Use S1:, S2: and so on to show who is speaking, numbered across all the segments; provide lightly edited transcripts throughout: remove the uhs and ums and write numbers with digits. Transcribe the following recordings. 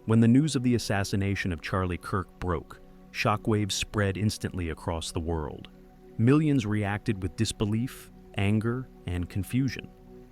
S1: When the news of the assassination of Charlie Kirk broke, shockwaves spread instantly across the world. Millions reacted with disbelief, anger, and confusion.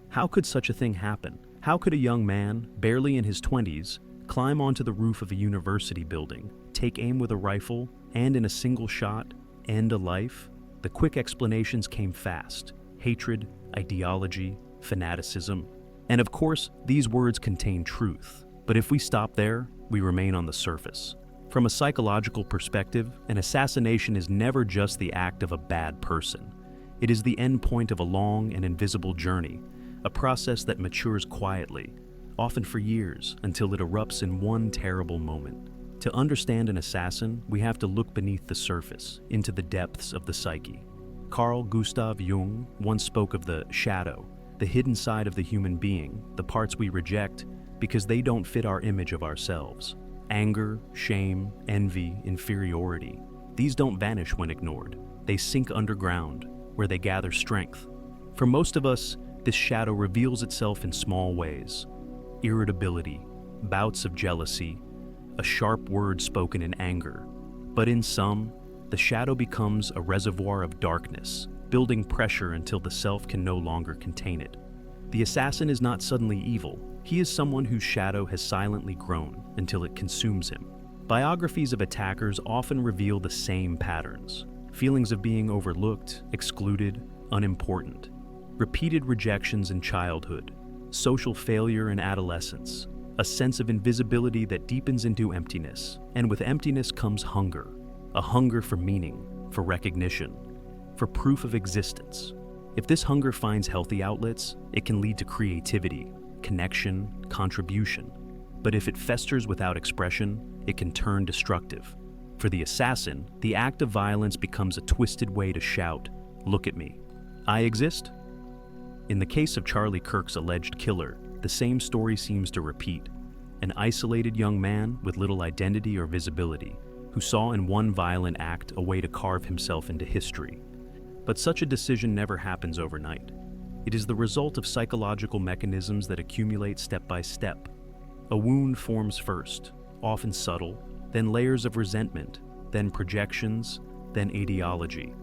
S1: How could such a thing happen? How could a young man, barely in his 20s, climb onto the roof of a university building, take aim with a rifle, and in a single shot, end a life? The quick explanations came fast: hatred, ideology, fanaticism. And of course, these words contain truth. But if we stop there, we remain on the surface. From a psychological perspective, an assassination is never just the act of a bad person. It is the end point of a long and invisible journey, a process that matures quietly, often for years, until it erupts in one terrible moment. To understand an assassin, we have to look beneath the surface, into the depths of the psyche. Carl Gustav Jung once spoke of the shadow, the hidden side of the human being, the parts we reject because they don't fit our image of ourselves. Anger, shame, envy, inferiority. These don't vanish when ignored. They sink underground, where they gather strength. For most of us, this shadow reveals itself in small ways: irritability, bouts of jealousy, a sharp word spoken in anger. But in some, the shadow becomes a reservoir of darkness, building pressure until the self can no longer contain it. The assassin is not suddenly evil. He is someone whose shadow has silently grown until it consumes him. Biographies of attackers often reveal the same patterns: feelings of being overlooked, excluded, unimportant, repeated rejections in childhood, social failure in adolescence, a sense of invisibility that deepens into emptiness. And with emptiness comes hunger, a hunger for meaning, for recognition, for proof of existence. If this hunger finds healthy outlets, it can lead to creativity, connection, contribution. But if it festers without expression, it can turn destructive. For the assassin, the act of violence becomes a twisted way to shout, "Look at me. I exist." In the case of Charlie Kirk's alleged killer, the same story seems to repeat: an isolated young man with little identity or visibility, who saw in one violent act a way to carve himself into history. But such a decision never happens overnight. It is the result of psychological mechanisms that accumulate step by step. A wound forms first, often subtle, then layers of resentment, then projections, then ideology.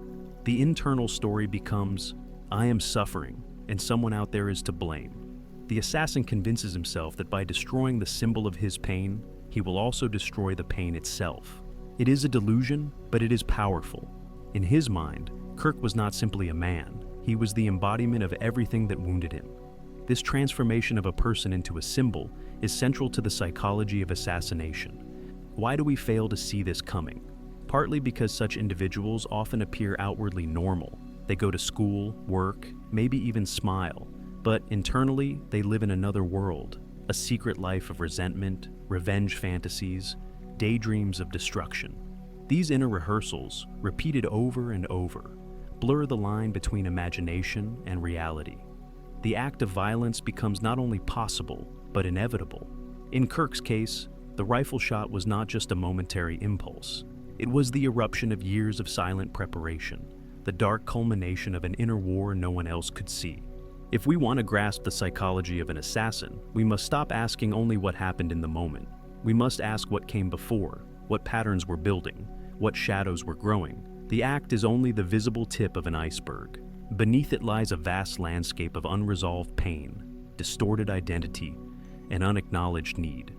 S1: The internal story becomes, "I am suffering, and someone out there is to blame." The assassin convinces himself that by destroying the symbol of his pain, he will also destroy the pain itself. It is a delusion, but it is powerful. In his mind, Kirk was not simply a man. He was the embodiment of everything that wounded him. This transformation of a person into a symbol is central to the psychology of assassination. Why do we fail to see this coming? Partly because such individuals often appear outwardly normal. They go to school, work, maybe even smile, but internally they live in another world, a secret life of resentment, revenge fantasies, daydreams of destruction. These inner rehearsals, repeated over and over, blur the line between imagination and reality. The act of violence becomes not only possible, but inevitable. In Kirk's case, the rifle shot was not just a momentary impulse. It was the eruption of years of silent preparation, the dark culmination of an inner war no one else could see. If we want to grasp the psychology of an assassin, we must stop asking only what happened in the moment. We must ask what came before, what patterns were building, what shadows were growing. The act is only the visible tip of an iceberg. Beneath it lies a vast landscape of unresolved pain, distorted identity, and unacknowledged need.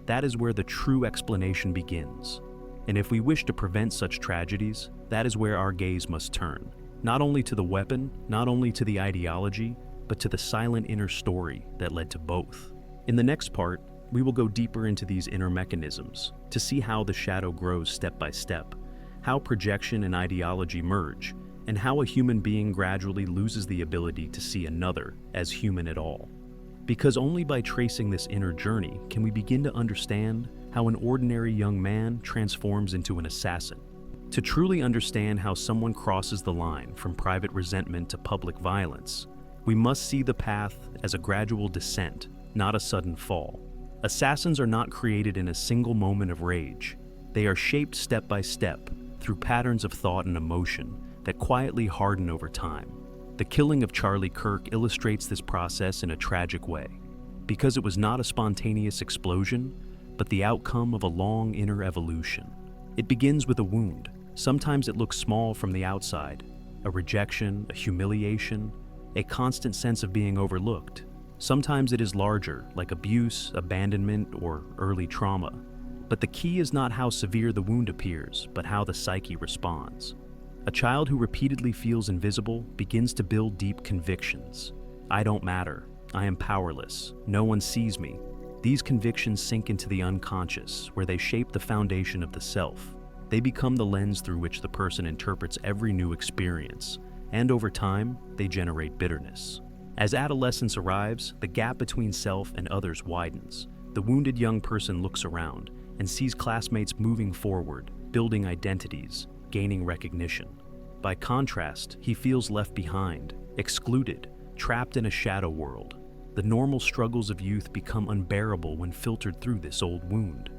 S1: That is where the true explanation begins. And if we wish to prevent such tragedies, that is where our gaze must turn. Not only to the weapon, not only to the ideology, but to the silent inner story that led to both. In the next part, we will go deeper into these inner mechanisms to see how the shadow grows step by step, how projection and ideology merge, and how a human being gradually loses the ability to see another as human at all. Because only by tracing this inner journey can we begin to understand how an ordinary young man transforms into an assassin. To truly understand how someone crosses the line from private resentment to public violence, we must see the path as a gradual descent, not a sudden fall. Assassins are not created in a single moment of rage. They are shaped step by step through patterns of thought and emotion that quietly harden over time. The killing of Charlie Kirk illustrates this process in a tragic way. Because it was not a spontaneous explosion, but the outcome of a long inner evolution. It begins with a wound. Sometimes it looks small from the outside, a rejection, a humiliation, a constant sense of being overlooked. Sometimes it is larger, like abuse, abandonment, or early trauma. But the key is not how severe the wound appears, but how the psyche responds. A child who repeatedly feels invisible begins to build deep convictions. I don't matter. I am powerless. No one sees me. These convictions sink into the unconscious, where they shape the foundation of the self. They become the lens through which the person interprets every new experience, and over time, they generate bitterness. As adolescence arrives, the gap between self and others widens. The wounded young person looks around and sees classmates moving forward, building identities, gaining recognition. By contrast, he feels left behind, excluded, trapped in a shadow world. The normal struggles of youth become unbearable when filtered through this old wound.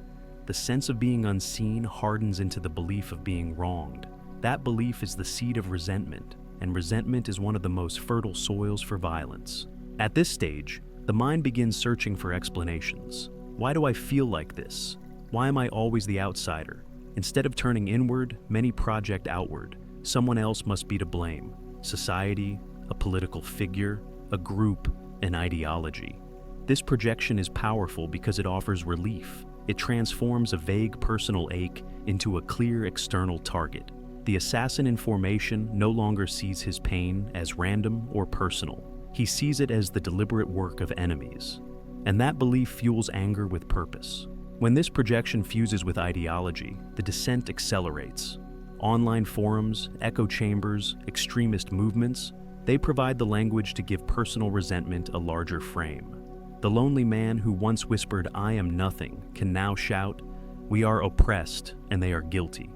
S1: The sense of being unseen hardens into the belief of being wronged. That belief is the seed of resentment, and resentment is one of the most fertile soils for violence. At this stage, the mind begins searching for explanations. Why do I feel like this? Why am I always the outsider? Instead of turning inward, many project outward. Someone else must be to blame. Society, a political figure, a group, an ideology. This projection is powerful because it offers relief. It transforms a vague personal ache into a clear external target. The assassin in formation no longer sees his pain as random or personal. He sees it as the deliberate work of enemies. And that belief fuels anger with purpose. When this projection fuses with ideology, the descent accelerates. Online forums, echo chambers, extremist movements, they provide the language to give personal resentment a larger frame. The lonely man who once whispered, "I am nothing," can now shout, "We are oppressed, and they are guilty."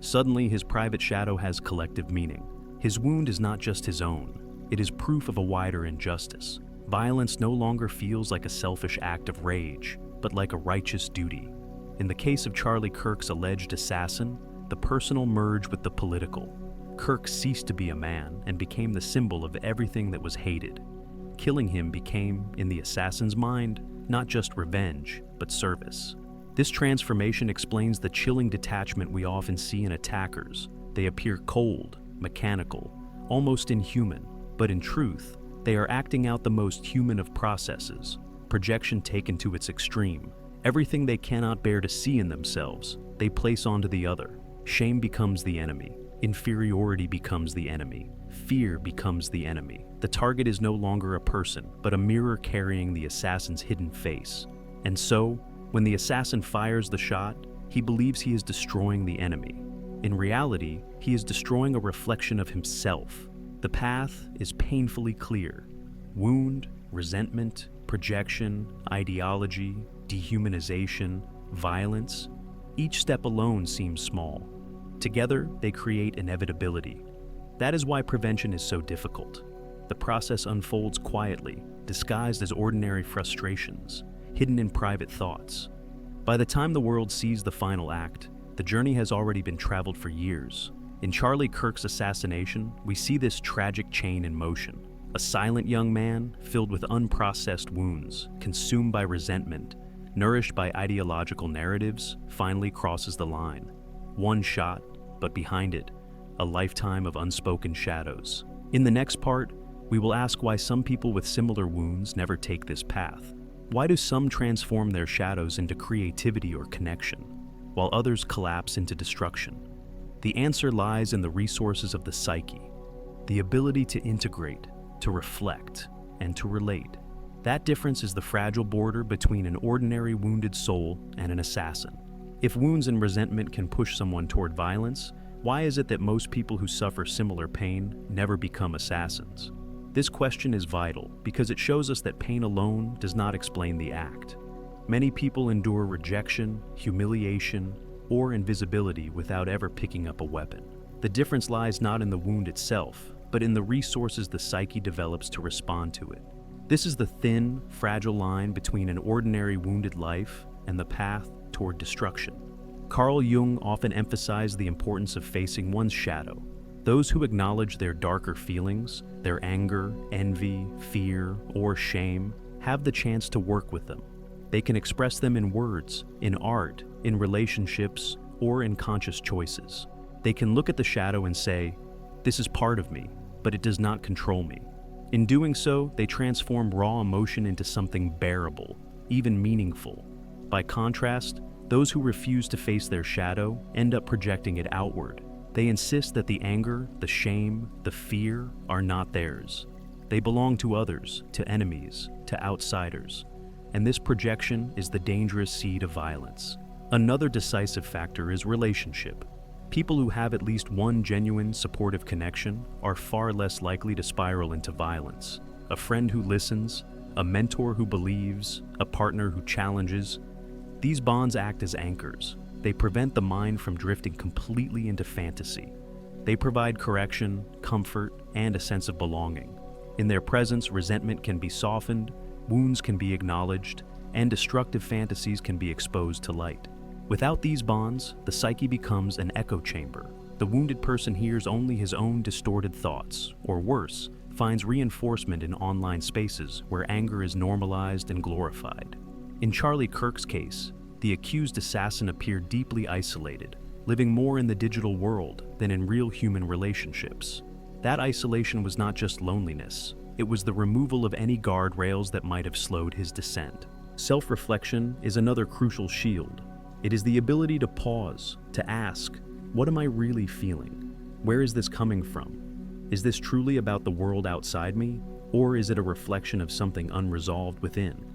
S1: Suddenly, his private shadow has collective meaning. His wound is not just his own. It is proof of a wider injustice. Violence no longer feels like a selfish act of rage, but like a righteous duty. In the case of Charlie Kirk's alleged assassin, the personal merged with the political. Kirk ceased to be a man and became the symbol of everything that was hated. Killing him became, in the assassin's mind, not just revenge, but service. This transformation explains the chilling detachment we often see in attackers. They appear cold, mechanical, almost inhuman, but in truth, they are acting out the most human of processes, projection taken to its extreme. Everything they cannot bear to see in themselves, they place onto the other. Shame becomes the enemy. Inferiority becomes the enemy. Fear becomes the enemy. The target is no longer a person, but a mirror carrying the assassin's hidden face. And so, when the assassin fires the shot, he believes he is destroying the enemy. In reality, he is destroying a reflection of himself. The path is painfully clear. Wound, resentment, projection, ideology, dehumanization, violence. Each step alone seems small. Together, they create inevitability. That is why prevention is so difficult. The process unfolds quietly, disguised as ordinary frustrations, hidden in private thoughts. By the time the world sees the final act, the journey has already been traveled for years. In Charlie Kirk's assassination, we see this tragic chain in motion. A silent young man, filled with unprocessed wounds, consumed by resentment, nourished by ideological narratives, finally crosses the line. One shot, but behind it, a lifetime of unspoken shadows. In the next part, we will ask why some people with similar wounds never take this path. Why do some transform their shadows into creativity or connection, while others collapse into destruction? The answer lies in the resources of the psyche, the ability to integrate, to reflect, and to relate. That difference is the fragile border between an ordinary wounded soul and an assassin. If wounds and resentment can push someone toward violence, why is it that most people who suffer similar pain never become assassins? This question is vital because it shows us that pain alone does not explain the act. Many people endure rejection, humiliation, or invisibility without ever picking up a weapon. The difference lies not in the wound itself, but in the resources the psyche develops to respond to it. This is the thin, fragile line between an ordinary wounded life and the path toward destruction. Carl Jung often emphasized the importance of facing one's shadow. Those who acknowledge their darker feelings, their anger, envy, fear, or shame, have the chance to work with them. They can express them in words, in art, in relationships, or in conscious choices. They can look at the shadow and say, "This is part of me, but it does not control me." In doing so, they transform raw emotion into something bearable, even meaningful. By contrast, those who refuse to face their shadow end up projecting it outward. They insist that the anger, the shame, the fear are not theirs. They belong to others, to enemies, to outsiders. And this projection is the dangerous seed of violence. Another decisive factor is relationship. People who have at least one genuine, supportive connection are far less likely to spiral into violence. A friend who listens, a mentor who believes, a partner who challenges. These bonds act as anchors. They prevent the mind from drifting completely into fantasy. They provide correction, comfort, and a sense of belonging. In their presence, resentment can be softened, wounds can be acknowledged, and destructive fantasies can be exposed to light. Without these bonds, the psyche becomes an echo chamber. The wounded person hears only his own distorted thoughts, or worse, finds reinforcement in online spaces where anger is normalized and glorified. In Charlie Kirk's case, the accused assassin appeared deeply isolated, living more in the digital world than in real human relationships. That isolation was not just loneliness, it was the removal of any guardrails that might have slowed his descent. Self-reflection is another crucial shield. It is the ability to pause, to ask, what am I really feeling? Where is this coming from? Is this truly about the world outside me, or is it a reflection of something unresolved within?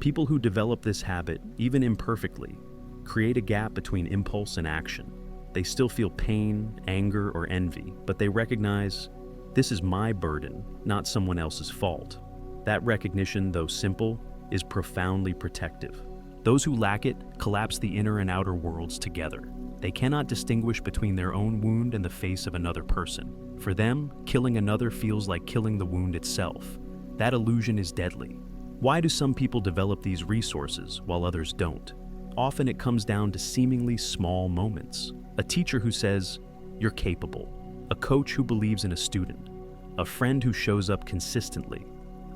S1: People who develop this habit, even imperfectly, create a gap between impulse and action. They still feel pain, anger, or envy, but they recognize, this is my burden, not someone else's fault. That recognition, though simple, is profoundly protective. Those who lack it collapse the inner and outer worlds together. They cannot distinguish between their own wound and the face of another person. For them, killing another feels like killing the wound itself. That illusion is deadly. Why do some people develop these resources while others don't? Often it comes down to seemingly small moments. A teacher who says, "You're capable." A coach who believes in a student. A friend who shows up consistently.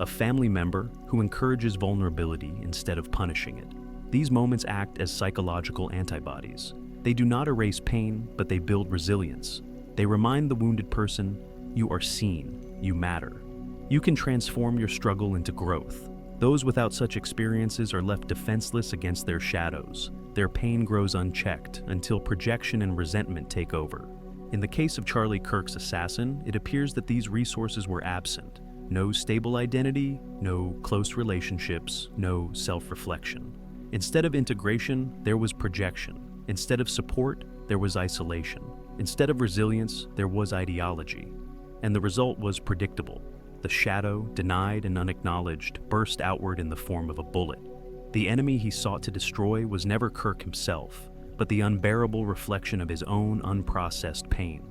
S1: A family member who encourages vulnerability instead of punishing it. These moments act as psychological antibodies. They do not erase pain, but they build resilience. They remind the wounded person, you are seen, you matter. You can transform your struggle into growth. Those without such experiences are left defenseless against their shadows. Their pain grows unchecked until projection and resentment take over. In the case of Charlie Kirk's assassin, it appears that these resources were absent. No stable identity, no close relationships, no self-reflection. Instead of integration, there was projection. Instead of support, there was isolation. Instead of resilience, there was ideology. And the result was predictable. The shadow, denied and unacknowledged, burst outward in the form of a bullet. The enemy he sought to destroy was never Kirk himself, but the unbearable reflection of his own unprocessed pain.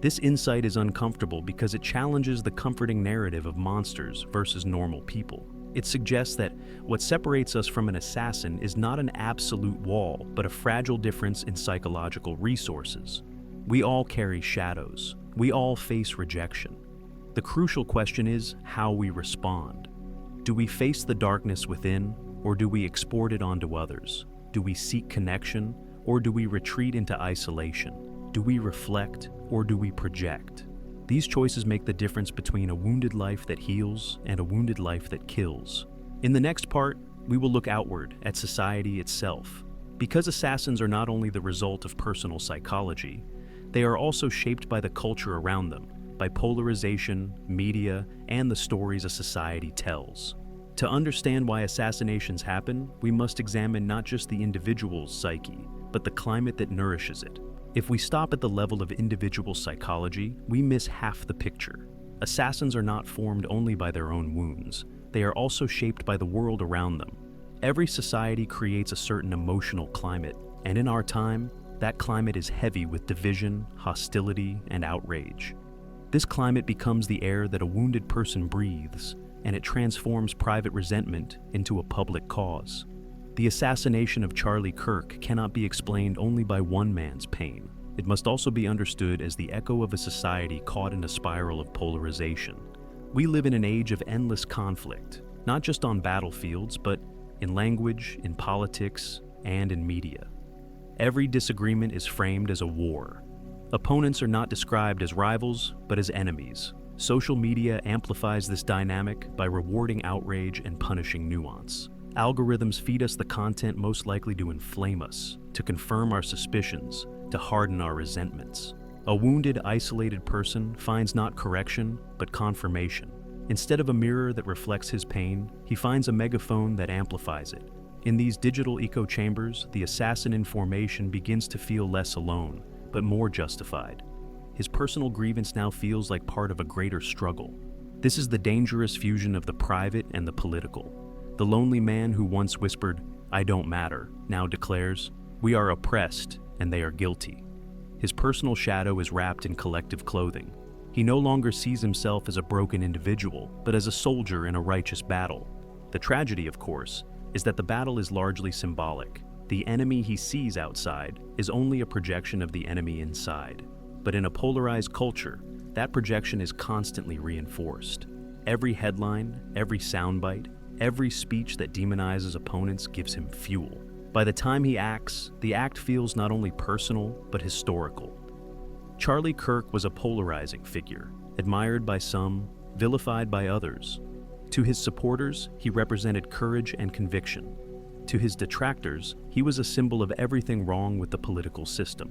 S1: This insight is uncomfortable because it challenges the comforting narrative of monsters versus normal people. It suggests that what separates us from an assassin is not an absolute wall, but a fragile difference in psychological resources. We all carry shadows. We all face rejection. The crucial question is how we respond. Do we face the darkness within, or do we export it onto others? Do we seek connection, or do we retreat into isolation? Do we reflect, or do we project? These choices make the difference between a wounded life that heals and a wounded life that kills. In the next part, we will look outward at society itself. Because assassins are not only the result of personal psychology, they are also shaped by the culture around them, by polarization, media, and the stories a society tells. To understand why assassinations happen, we must examine not just the individual's psyche, but the climate that nourishes it. If we stop at the level of individual psychology, we miss half the picture. Assassins are not formed only by their own wounds. They are also shaped by the world around them. Every society creates a certain emotional climate, and in our time, that climate is heavy with division, hostility, and outrage. This climate becomes the air that a wounded person breathes, and it transforms private resentment into a public cause. The assassination of Charlie Kirk cannot be explained only by one man's pain. It must also be understood as the echo of a society caught in a spiral of polarization. We live in an age of endless conflict, not just on battlefields, but in language, in politics, and in media. Every disagreement is framed as a war. Opponents are not described as rivals, but as enemies. Social media amplifies this dynamic by rewarding outrage and punishing nuance. Algorithms feed us the content most likely to inflame us, to confirm our suspicions, to harden our resentments. A wounded, isolated person finds not correction, but confirmation. Instead of a mirror that reflects his pain, he finds a megaphone that amplifies it. In these digital echo chambers, the assassin in formation begins to feel less alone, but more justified. His personal grievance now feels like part of a greater struggle. This is the dangerous fusion of the private and the political. The lonely man who once whispered, "I don't matter," now declares, "We are oppressed and they are guilty." His personal shadow is wrapped in collective clothing. He no longer sees himself as a broken individual, but as a soldier in a righteous battle. The tragedy, of course, is that the battle is largely symbolic. The enemy he sees outside is only a projection of the enemy inside. But in a polarized culture, that projection is constantly reinforced. Every headline, every soundbite, every speech that demonizes opponents gives him fuel. By the time he acts, the act feels not only personal, but historical. Charlie Kirk was a polarizing figure, admired by some, vilified by others. To his supporters, he represented courage and conviction. To his detractors, he was a symbol of everything wrong with the political system.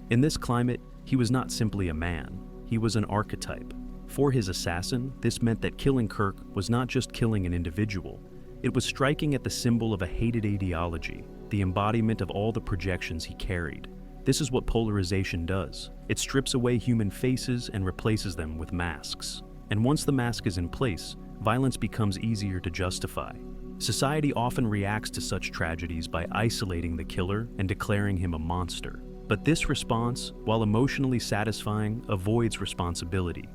S1: In this climate, he was not simply a man, he was an archetype. For his assassin, this meant that killing Kirk was not just killing an individual, it was striking at the symbol of a hated ideology, the embodiment of all the projections he carried. This is what polarization does. It strips away human faces and replaces them with masks. And once the mask is in place, violence becomes easier to justify. Society often reacts to such tragedies by isolating the killer and declaring him a monster. But this response, while emotionally satisfying, avoids responsibility.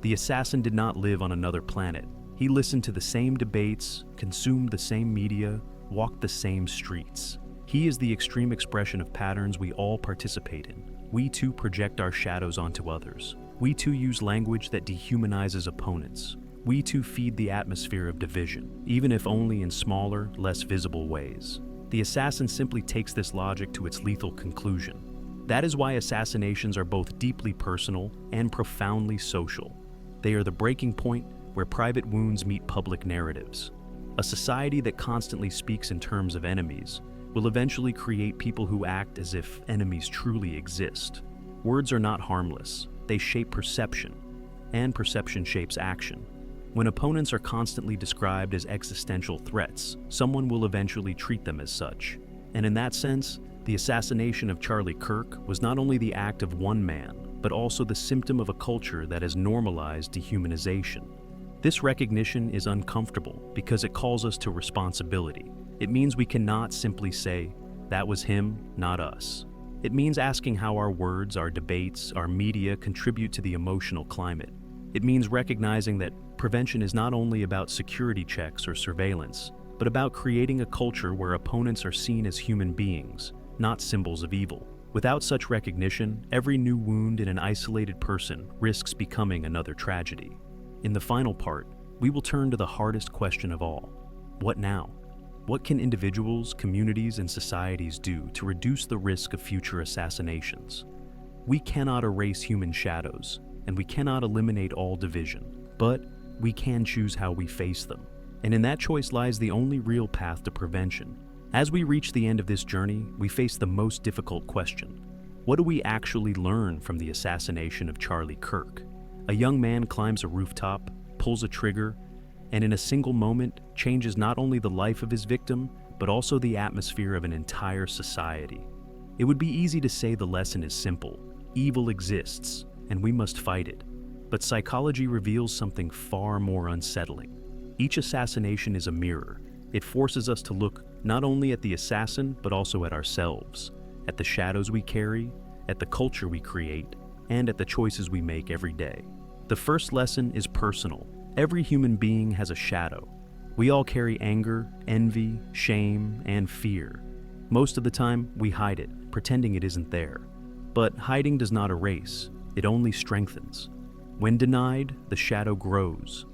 S1: The assassin did not live on another planet. He listened to the same debates, consumed the same media, walked the same streets. He is the extreme expression of patterns we all participate in. We too project our shadows onto others. We too use language that dehumanizes opponents. We too feed the atmosphere of division, even if only in smaller, less visible ways. The assassin simply takes this logic to its lethal conclusion. That is why assassinations are both deeply personal and profoundly social. They are the breaking point where private wounds meet public narratives. A society that constantly speaks in terms of enemies will eventually create people who act as if enemies truly exist. Words are not harmless. They shape perception, and perception shapes action. When opponents are constantly described as existential threats, someone will eventually treat them as such. And in that sense, the assassination of Charlie Kirk was not only the act of one man, but also the symptom of a culture that has normalized dehumanization. This recognition is uncomfortable because it calls us to responsibility. It means we cannot simply say, "That was him, not us." It means asking how our words, our debates, our media contribute to the emotional climate. It means recognizing that prevention is not only about security checks or surveillance, but about creating a culture where opponents are seen as human beings, not symbols of evil. Without such recognition, every new wound in an isolated person risks becoming another tragedy. In the final part, we will turn to the hardest question of all. What now? What can individuals, communities, and societies do to reduce the risk of future assassinations? We cannot erase human shadows, and we cannot eliminate all division, but we can choose how we face them. And in that choice lies the only real path to prevention. As we reach the end of this journey, we face the most difficult question. What do we actually learn from the assassination of Charlie Kirk? A young man climbs a rooftop, pulls a trigger, and in a single moment changes not only the life of his victim, but also the atmosphere of an entire society. It would be easy to say the lesson is simple. Evil exists, and we must fight it. But psychology reveals something far more unsettling. Each assassination is a mirror. It forces us to look not only at the assassin, but also at ourselves, at the shadows we carry, at the culture we create, and at the choices we make every day. The first lesson is personal. Every human being has a shadow. We all carry anger, envy, shame, and fear. Most of the time, we hide it, pretending it isn't there. But hiding does not erase, it only strengthens. When denied, the shadow grows,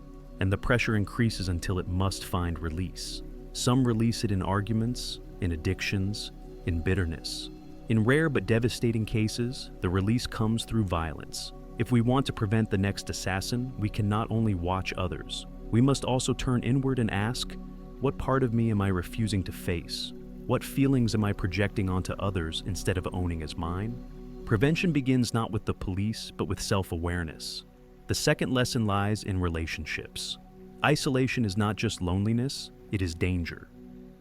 S1: and the pressure increases until it must find release. Some release it in arguments, in addictions, in bitterness. In rare but devastating cases, the release comes through violence. If we want to prevent the next assassin, we can not only watch others. We must also turn inward and ask, what part of me am I refusing to face? What feelings am I projecting onto others instead of owning as mine? Prevention begins not with the police, but with self-awareness. The second lesson lies in relationships. Isolation is not just loneliness, it is danger.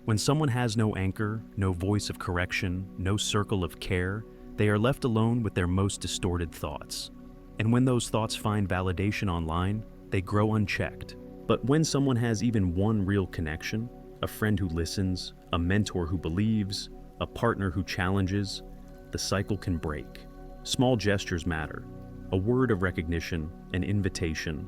S1: When someone has no anchor, no voice of correction, no circle of care, they are left alone with their most distorted thoughts. And when those thoughts find validation online, they grow unchecked. But when someone has even one real connection, a friend who listens, a mentor who believes, a partner who challenges, the cycle can break. Small gestures matter. A word of recognition, an invitation,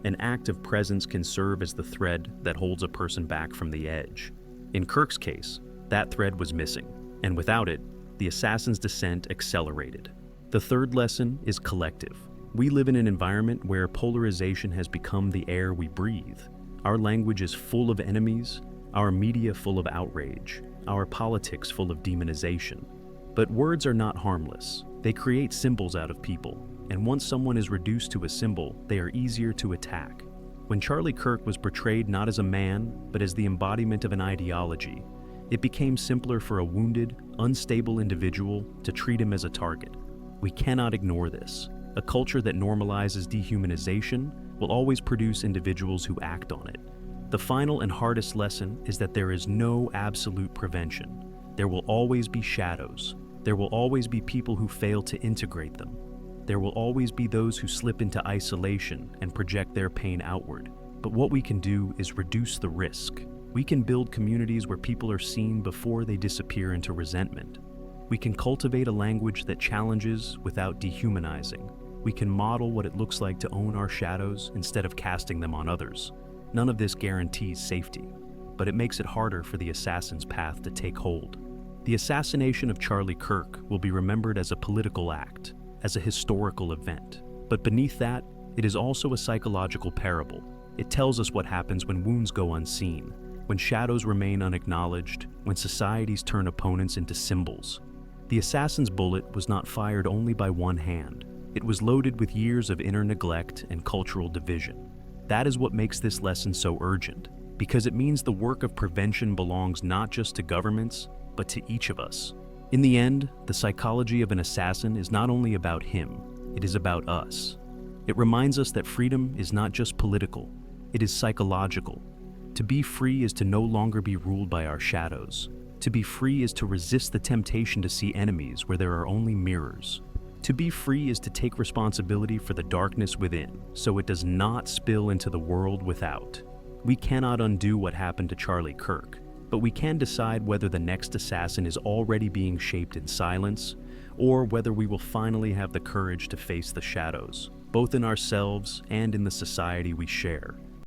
S1: an act of presence can serve as the thread that holds a person back from the edge. In Kirk's case, that thread was missing, and without it, the assassin's descent accelerated. The third lesson is collective. We live in an environment where polarization has become the air we breathe. Our language is full of enemies, our media full of outrage, our politics full of demonization. But words are not harmless. They create symbols out of people, and once someone is reduced to a symbol, they are easier to attack. When Charlie Kirk was portrayed not as a man, but as the embodiment of an ideology, it became simpler for a wounded, unstable individual to treat him as a target. We cannot ignore this. A culture that normalizes dehumanization will always produce individuals who act on it. The final and hardest lesson is that there is no absolute prevention. There will always be shadows. There will always be people who fail to integrate them. There will always be those who slip into isolation and project their pain outward. But what we can do is reduce the risk. We can build communities where people are seen before they disappear into resentment. We can cultivate a language that challenges without dehumanizing. We can model what it looks like to own our shadows instead of casting them on others. None of this guarantees safety, but it makes it harder for the assassin's path to take hold. The assassination of Charlie Kirk will be remembered as a political act, as a historical event. But beneath that, it is also a psychological parable. It tells us what happens when wounds go unseen, when shadows remain unacknowledged, when societies turn opponents into symbols. The assassin's bullet was not fired only by one hand. It was loaded with years of inner neglect and cultural division. That is what makes this lesson so urgent, because it means the work of prevention belongs not just to governments, but to each of us. In the end, the psychology of an assassin is not only about him, it is about us. It reminds us that freedom is not just political, it is psychological. To be free is to no longer be ruled by our shadows. To be free is to resist the temptation to see enemies where there are only mirrors. To be free is to take responsibility for the darkness within, so it does not spill into the world without. We cannot undo what happened to Charlie Kirk, but we can decide whether the next assassin is already being shaped in silence, or whether we will finally have the courage to face the shadows, both in ourselves and in the society we share.